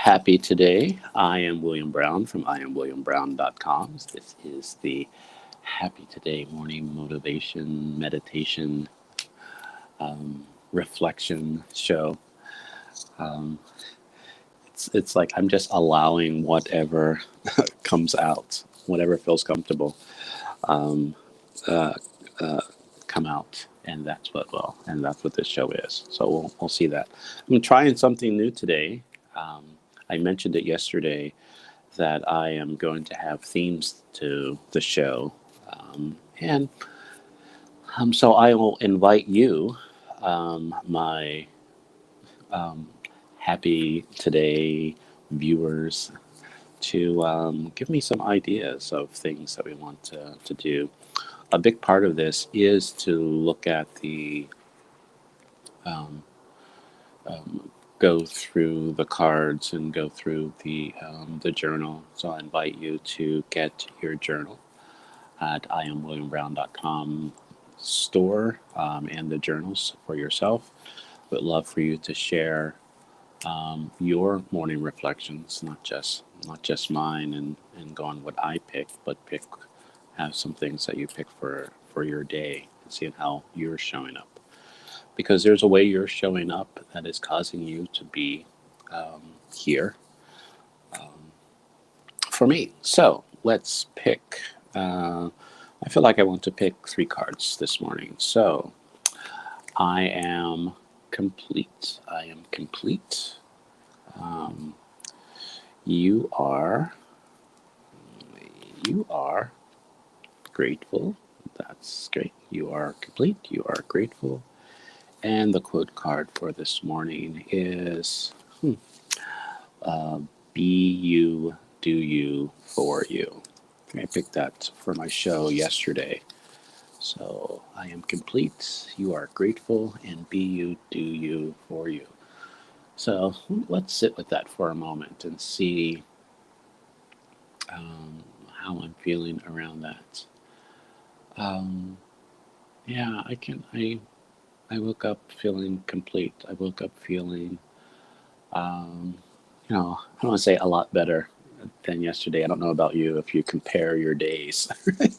Happy today. I am William Brown from IamWilliamBrown.com. This is the Happy Today morning motivation, meditation, reflection show. Um, it's like I'm just allowing whatever comes out, whatever feels comfortable, um, uh, uh, come out, and that's what this show is. So we'll see that. I'm trying something new today. Um, I mentioned it yesterday that I am going to have themes to the show. And so I will invite you, my um, happy today viewers, to give me some ideas of things that we want to do. A big part of this is to look at um, go through the cards and go through the journal. So I invite you to get your journal at IamWilliamBrown.com store and the journals for yourself. Would love for you to share your morning reflections, not just mine, and go on what I pick, but have some things that you pick for your day and seeing how you're showing up. Because there's a way you're showing up that is causing you to be here for me. So let's pick. I feel like I want to pick three cards this morning. So I am complete. I am complete. Um, you are. You are grateful. That's great. You are complete. You are grateful. And the quote card for this morning is uh, Be you, do you, for you. I picked that for my show yesterday. So I am complete, you are grateful, and be you, do you, for you. So let's sit with that for a moment and see how I'm feeling around that. Um, yeah, I can. I woke up feeling complete. I woke up feeling, um, I don't want to say a lot better than yesterday. I don't know about you if you compare your days. I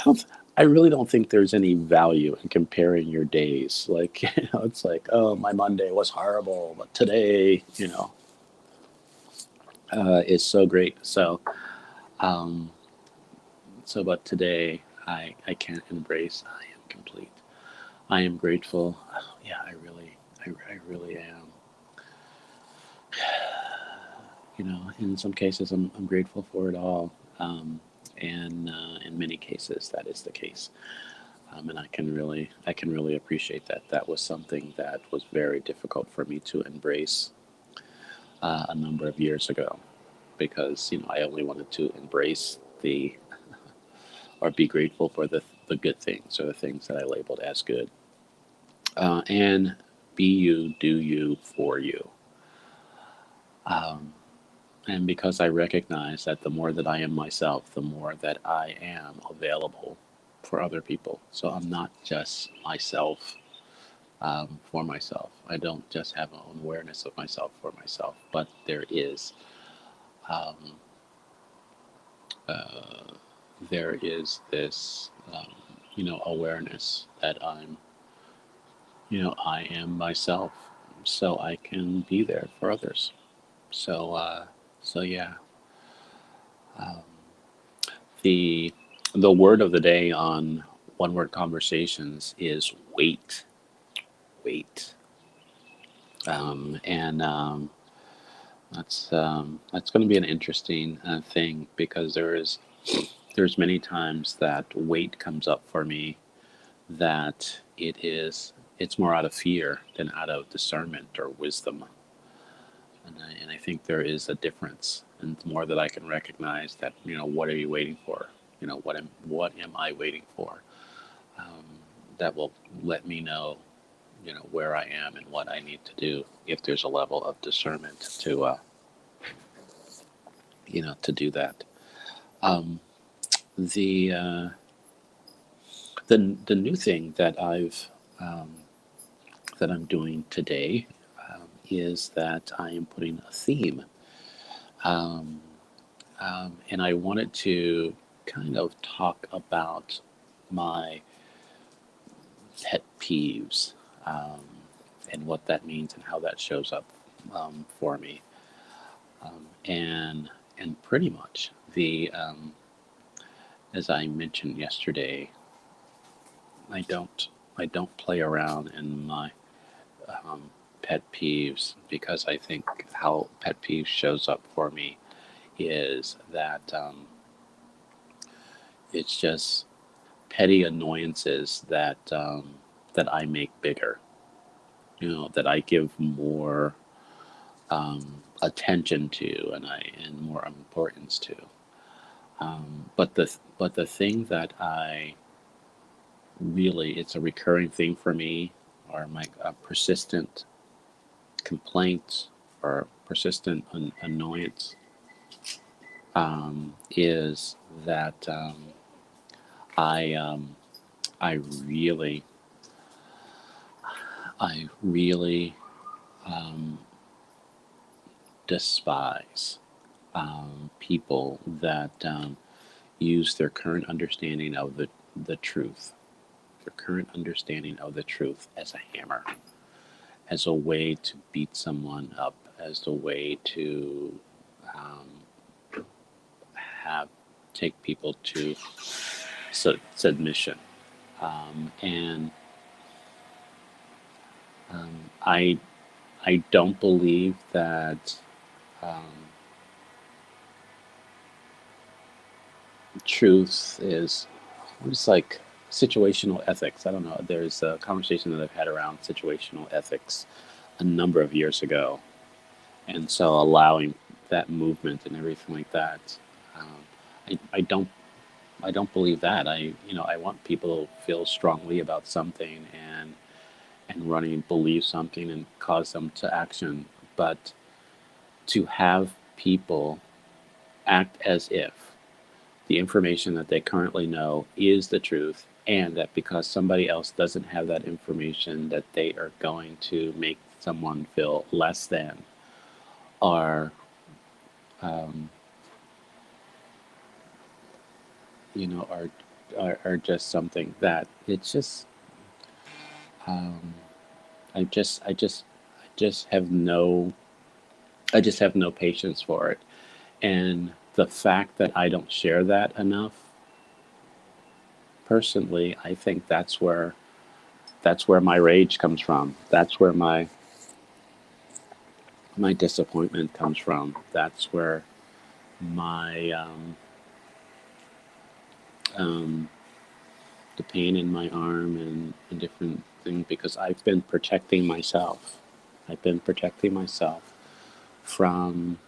don't. I really don't think there's any value in comparing your days. Like, it's like, oh, my Monday was horrible, but today, is so great. Um, but today, I can't embrace. I am complete. I am grateful. Oh, yeah, I really am. In some cases, I'm grateful for it all. And in many cases, that is the case. And I can really appreciate that. That was something that was very difficult for me to embrace a number of years ago, because I only wanted to embrace the or be grateful for the good things, or the things that I labeled as good, and be you, do you, for you. Um, and because I recognize that the more that I am myself, the more that I am available for other people. So I'm not just myself for myself. I don't just have an awareness of myself for myself, but um, uh, there is this awareness that I am myself, so I can be there for others. So yeah, um, the the word of the day on one word conversations is wait, wait, and that's going to be an interesting thing, because there's many times that weight comes up for me, that it's more out of fear than out of discernment or wisdom. And I think there is a difference, and the more that I can recognize that, what are you waiting for? What am I waiting for? Um, that will let me know, where I am and what I need to do, if there's a level of discernment to do that. Um, the the new thing that I'm doing today, is that I am putting a theme. Um, and I wanted to kind of talk about my pet peeves, um, and what that means and how that shows up for me. And pretty much as I mentioned yesterday, I don't I don't play around in my um, pet peeves, because I think how pet peeves shows up for me is that it's just petty annoyances that I make bigger. That I give more attention to, and more importance to. But the thing that I really, it's a recurring thing for me, or my persistent complaints, or persistent annoyance, is that I um, I really I really um, despise people that use their current understanding of the truth, their current understanding of the truth as a hammer, as a way to beat someone up, as a way to um, have take people to submission. And I don't believe that um, truth is, it's like situational ethics. I don't know. There's a conversation that I've had around situational ethics a number of years ago, and so allowing that movement and everything like that. Um, I don't believe that. I want people to feel strongly about something, and running believe something and cause them to action, but to have people act as if the information that they currently know is the truth, and that because somebody else doesn't have that information, that they are going to make someone feel less than, or um, are just something that it's just um, I just have no patience for it. And the fact that I don't share that enough, personally, I think that's where my rage comes from. That's where my disappointment comes from. That's where my um, the pain in my arm, and different things, because I've been protecting myself. I've been protecting myself from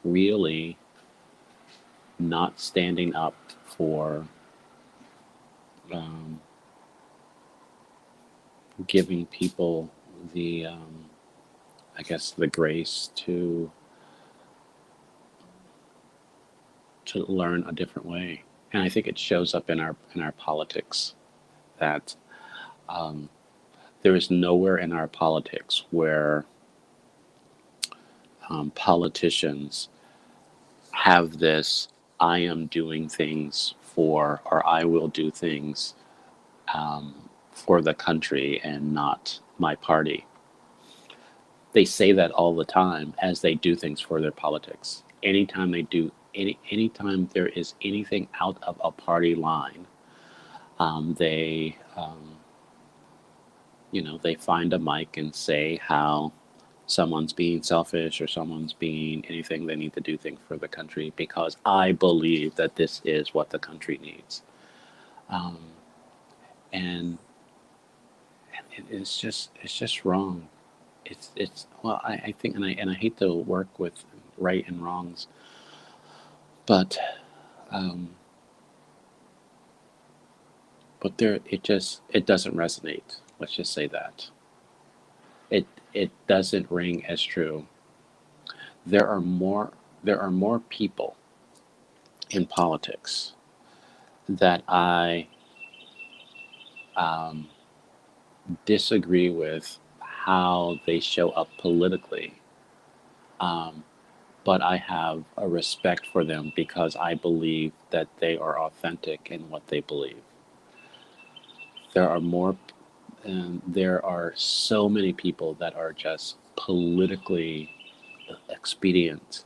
really not standing up for um, giving people the I guess the grace to learn a different way. And I think it shows up in our politics, that um, there is nowhere in our politics where politicians have this "I am doing things for," or "I will do things for the country and not my party." They say that all the time as they do things for their politics. Anytime there is anything out of a party line, they they find a mic and say how someone's being selfish, or someone's being anything. They need to do things for the country because I believe that this is what the country needs. Um, and it's just wrong. It's well, I think, and I hate to work with right and wrongs, but um, there, it doesn't resonate. Let's just say that it it doesn't ring as true. There are more people in politics that I um, disagree with how they show up politically, um, but I have a respect for them because I believe that they are authentic in what they believe. There are more, and there are so many people that are just politically expedient,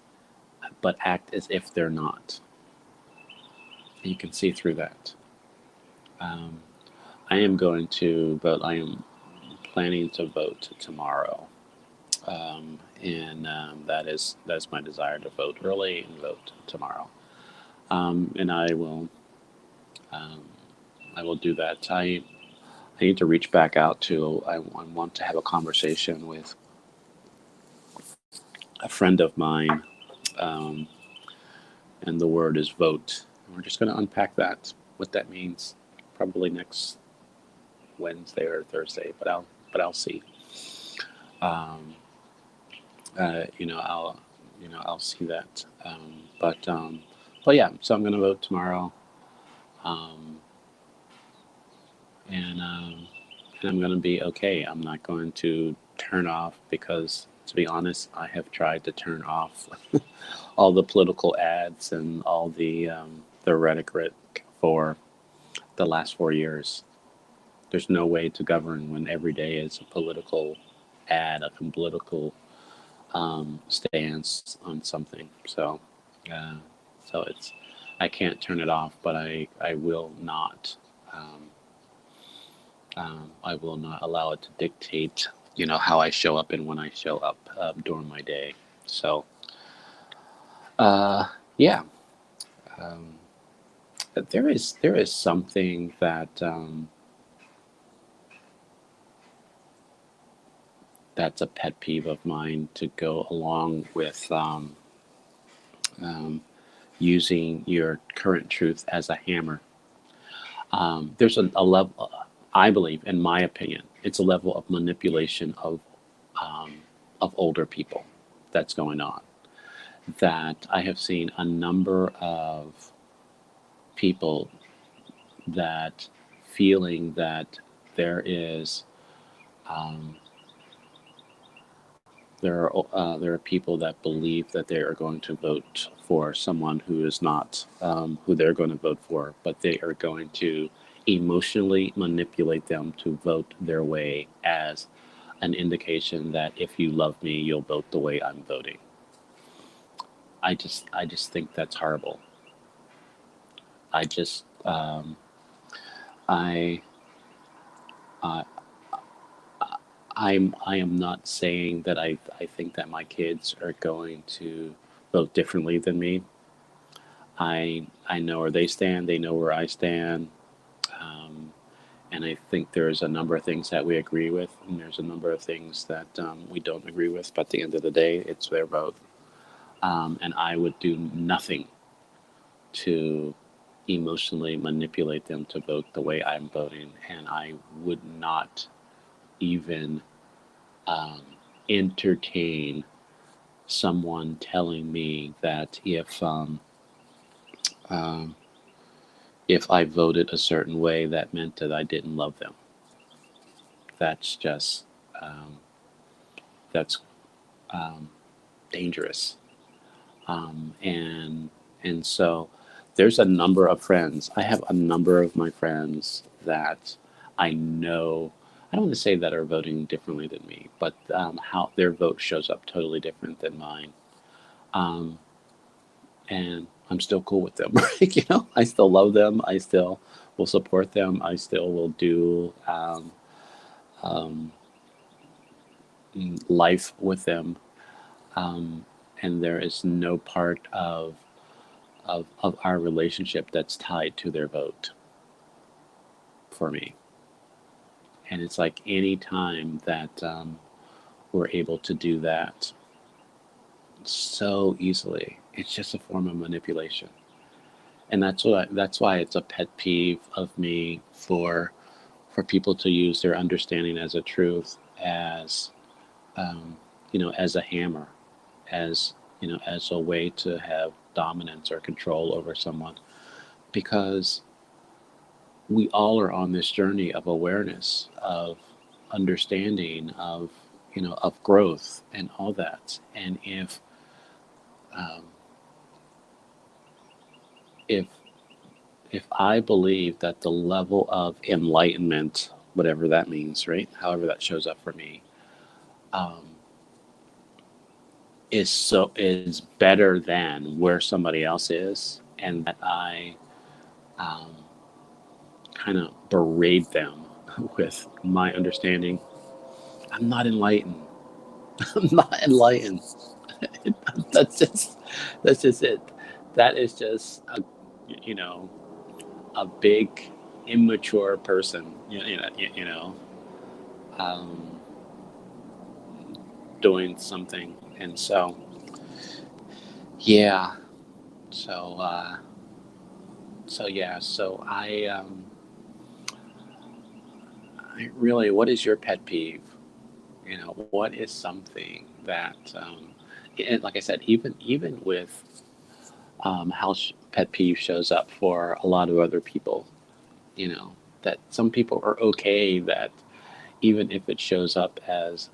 but act as if they're not. You can see through that. Um, I am going to vote. I am planning to vote tomorrow, and that's my desire to vote early and vote tomorrow. And um, I will do that. I need to reach back out to. I want to have a conversation with a friend of mine, um, and the word is vote. We're just going to unpack that, what that means, probably next Wednesday or Thursday, but I'll see. Um, I'll see that. But yeah, so I'm going to vote tomorrow, um, and um, and I'm going to be okay. I'm not going to turn off because, to be honest, I have tried to turn off all the political ads and all the rhetoric for the last 4 years. There's no way to govern when every day is a political ad, a political stance on something. Uh, so it's I can't turn it off, but I will not. Um, I will not allow it to dictate, how I show up and when I show up during my day. So, uh, yeah, um, there is something that's a pet peeve of mine to go along with um, using your current truth as a hammer. There's a level, I believe, in my opinion, it's a level of manipulation um, of older people that's going on. That I have seen a number of people that feeling that there is um, there are people that believe that they are going to vote for someone who is not who they're going to vote for, but they are going to emotionally manipulate them to vote their way as an indication that if you love me, you'll vote the way I'm voting. I just think that's horrible. I just I I I am not saying that I think that my kids are going to vote differently than me. I know where they stand. They know where I stand. Um, and I think there's a number of things that we agree with, and there's a number of things that we don't agree with. But at the end of the day, it's their vote. And I would do nothing to emotionally manipulate them to vote the way I'm voting. And I would not even um, entertain someone telling me that um, if I voted a certain way, that meant that I didn't love them. That's just um, that's um, dangerous. And so there's a number of friends. I have a number of my friends that I know. I don't want to say that are voting differently than me, but how their vote shows up totally different than mine. Um, and I'm still cool with them. I still love them. I still will support them. I still will do um, life with them. Um, and there is no part of our relationship that's tied to their vote for me. And it's like any time that we're able to do that so easily, it's just a form of manipulation. And that's why it's a pet peeve of me for people to use their understanding as a truth as um, as a hammer, as as a way to have dominance or control over someone, because we all are on this journey of awareness of understanding of, of growth and all that. And um, if if I believe that the level of enlightenment, whatever that means, right, however that shows up for me, um, is better than where somebody else is, and that I um, kind of berate them with my understanding, I'm not enlightened. I'm not enlightened. that's just that's just it. That is just you know a big immature person. Um, doing something, and so yeah. So so I really, what is your pet peeve? What is something that, and like I said, even with how pet peeve shows up for a lot of other people, that some people are okay that even if it shows up as,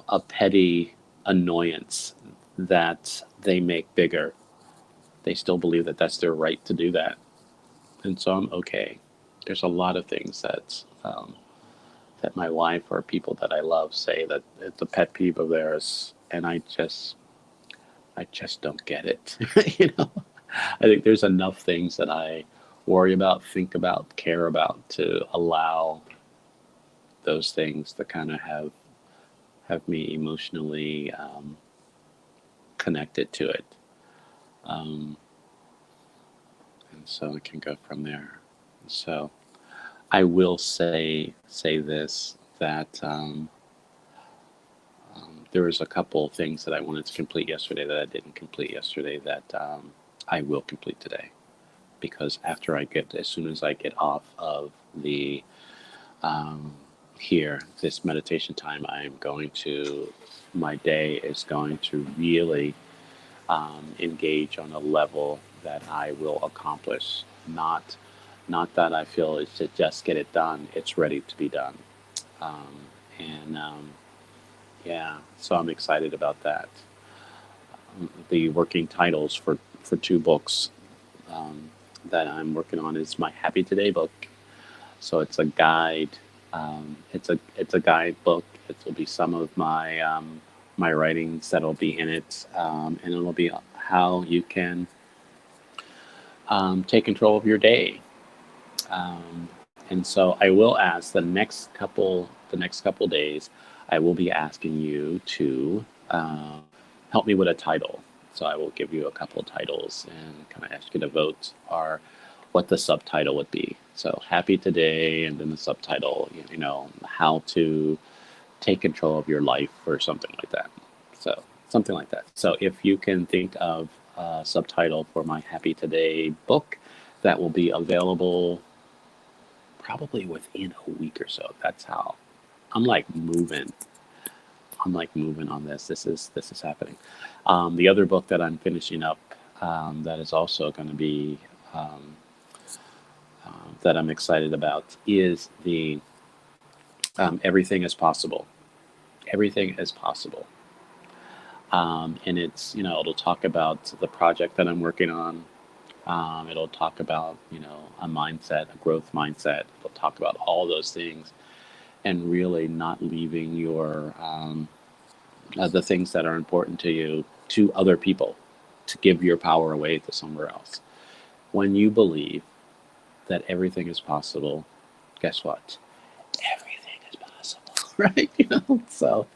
a petty annoyance that they make bigger, they still believe that that's their right to do that. And so I'm okay. There's a lot of things that my wife or people that I love say that it's a pet peeve of theirs, and I just don't get it. I think there's enough things that I worry about, think about, care about to allow those things to kind of have me emotionally connected to it, um, and so it can go from there. So I will say this, that there was a couple of things that I wanted to complete yesterday that I didn't complete yesterday that I will complete today, because as soon as I get off of the um, here, this meditation time, my day is going to really engage on a level that I will accomplish. Not that I feel it's to just get it done. It's ready to be done. Um, and yeah, so I'm excited about that. The working titles for two books um, that I'm working on is my Happy Today book. So it's a guide. It's a guidebook. It will be some of my writings that'll be in it, and it'll be how you can take control of your day. Um, and so I will ask the next couple days, I will be asking you to help me with a title. So I will give you a couple of titles and kind of ask you to vote or what the subtitle would be. So happy today, and then the subtitle, how to take control of your life or something like that. So something like that. So if you can think of a subtitle for my Happy Today book, that will be available probably within a week or so. That's how I'm like moving. I'm like moving on this. This is happening. The other book that I'm finishing up, that is also going to be um, that I'm excited about, is the Everything is Possible. Everything is possible. And it'll talk about the project that I'm working on. It'll talk about, a mindset, a growth mindset. It'll talk about all those things, and really not leaving the things that are important to you to other people, to give your power away to somewhere else. When you believe that everything is possible, guess what? Everything is possible, right? So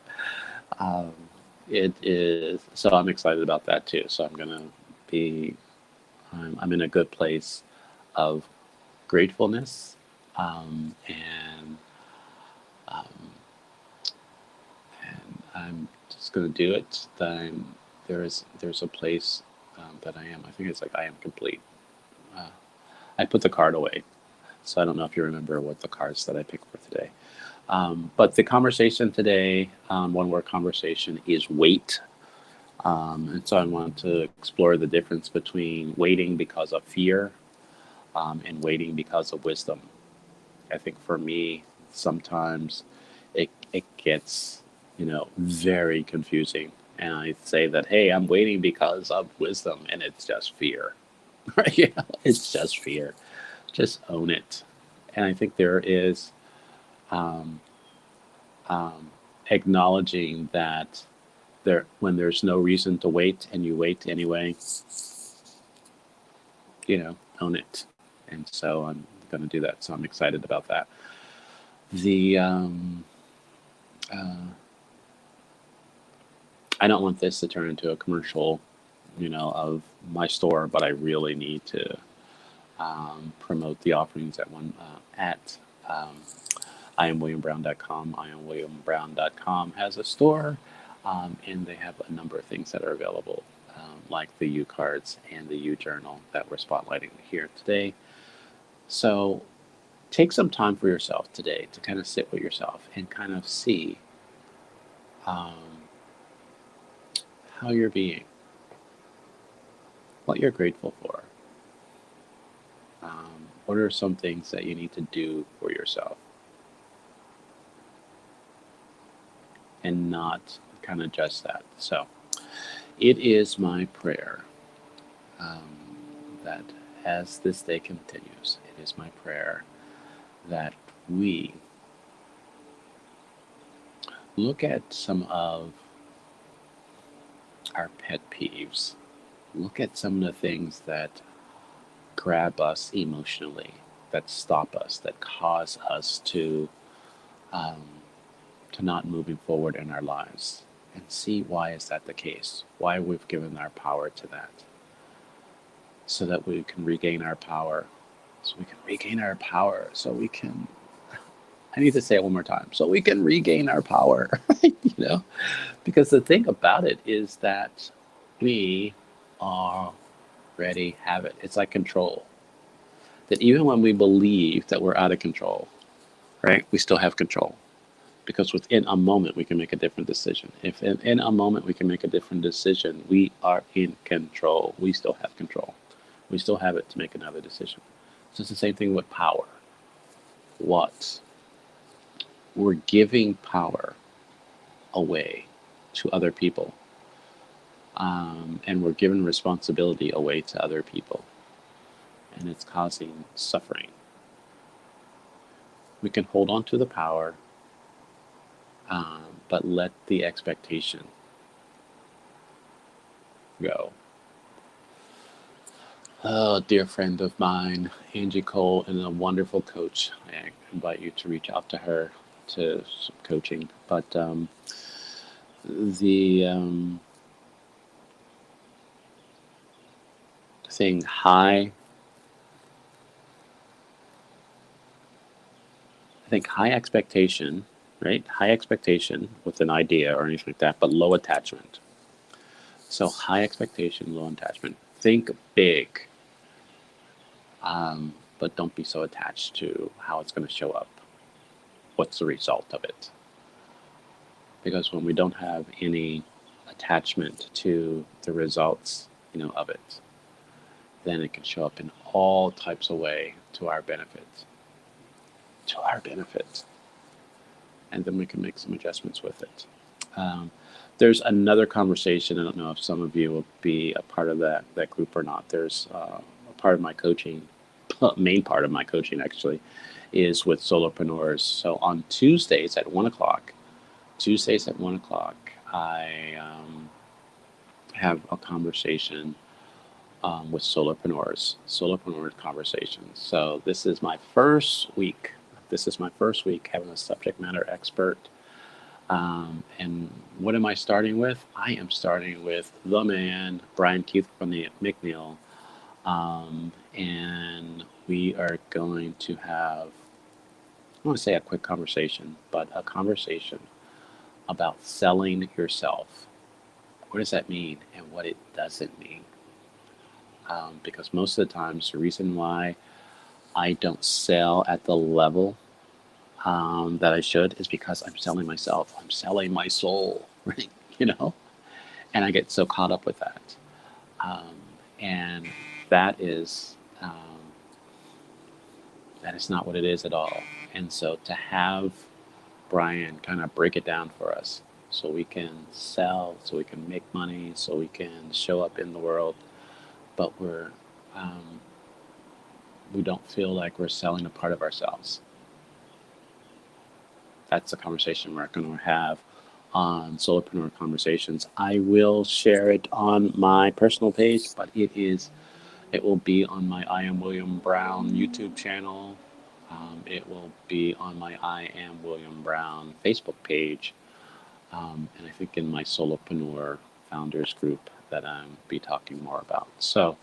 um, it is. So I'm excited about that too. So be. I'm in a good place of gratefulness, and um, I'm just going to do it. There's a place that I am. I think it's like I am complete. Uh, I put the card away, so I don't know if you remember what the cards that I picked for today. But the conversation today, one word conversation, is wait. And so I want to explore the difference between waiting because of fear, and waiting because of wisdom. I think for me, sometimes it gets, very confusing. And I say that, hey, I'm waiting because of wisdom, and it's just fear. Right? It's just fear. Just own it. And I think there is um, um, acknowledging that when there's no reason to wait and you wait anyway, own it. And so I'm going to do that. So I'm excited about that. The uh, I don't want this to turn into a commercial, of my store, but I really need to promote the offerings at um, IamWilliamBrown.com. IamWilliamBrown.com has a store, and they have a number of things that are available, like the U cards and the U journal that we're spotlighting here today. So take some time for yourself today to kind of sit with yourself and kind of see um, how you're being, what you're grateful for. What are some things that you need to do for yourself? And not kind of just that. So it is my prayer that as this day continues, it is my prayer that we look at some of our pet peeves, look at some of the things that grab us emotionally, that stop us, that cause us um, to not moving forward in our lives, and see why is that the case, why we've given our power to that, so that we can regain our power, so we can, I need to say it one more time, so we can regain our power. Because the thing about it is that we already have it. It's like control. That even when we believe that we're out of control, right, we still have control. Because within a moment, we can make a different decision. If in a moment we can make a different decision, we are in control. We still have control. We still have it to make another decision. So it's the same thing with power. What? We're giving power away to other people. And we're giving responsibility away to other people. And it's causing suffering. We can hold on to the power, but let the expectation go. Oh, dear friend of mine, Angie Cole, and a wonderful coach. I invite you to reach out to her to some coaching. But the saying high, I think high expectation, right? High expectation with an idea or anything like that, but low attachment. So high expectation, low attachment. Think big, but don't be so attached to how it's going to show up. What's the result of it? Because when we don't have any attachment to the results, of it, then it can show up in all types of way to our benefit. To our benefit. And then we can make some adjustments with it. There's another conversation. I don't know if some of you will be a part of that group or not. There's a part of my coaching, main part of my coaching actually, is with solopreneurs. So on Tuesdays at 1 o'clock, I have a conversation with solopreneurs conversations. So this is my first week. Having a subject matter expert. And what am I starting with? I am starting with the man, Brian Keith McNeil. And we are going to have, I want to say a quick conversation, but a conversation about selling yourself. What does that mean and what it doesn't mean? Because most of the times, the reason why I don't sell at the level that I should is because I'm selling myself. I'm selling my soul, right? And I get so caught up with that. And that is not what it is at all. And so to have Brian kind of break it down for us so we can sell, so we can make money, so we can show up in the world, but um, we don't feel like we're selling a part of ourselves. That's a conversation we're going to have on Solopreneur Conversations. I will share it on my personal page, but it will be on my I Am William Brown YouTube channel. It will be on my I Am William Brown Facebook page, and I think in my Solopreneur Founders group that I'll be talking more about. Um,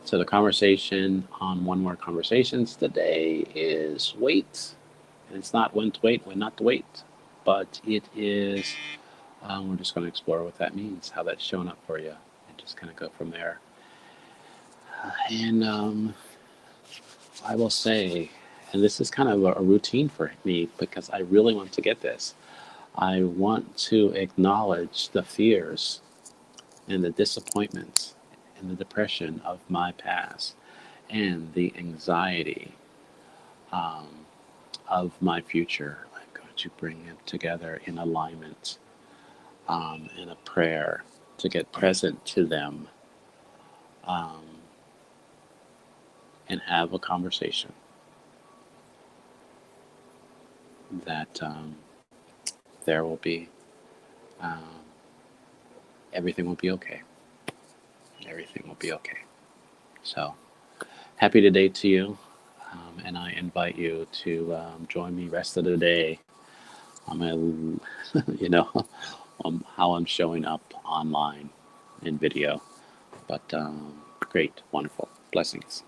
so the conversation on One More Conversations today is wait. And it's not when to wait, when not to wait, but it is, we're just going to explore what that means, how that's showing up for you, and just kind of go from there. And I will say, and this is kind of a routine for me because I really want to get this. I want to acknowledge the fears and the disappointments and the depression of my past and the anxiety um, of my future. I'm going to bring them together in alignment, in a prayer to get present to them, um, and have a conversation that there will be, um, everything will be okay. Everything will be okay. So happy today to you. And I invite you to join me rest of the day. I'm you know, how I'm showing up online in video. But great, wonderful. Blessings.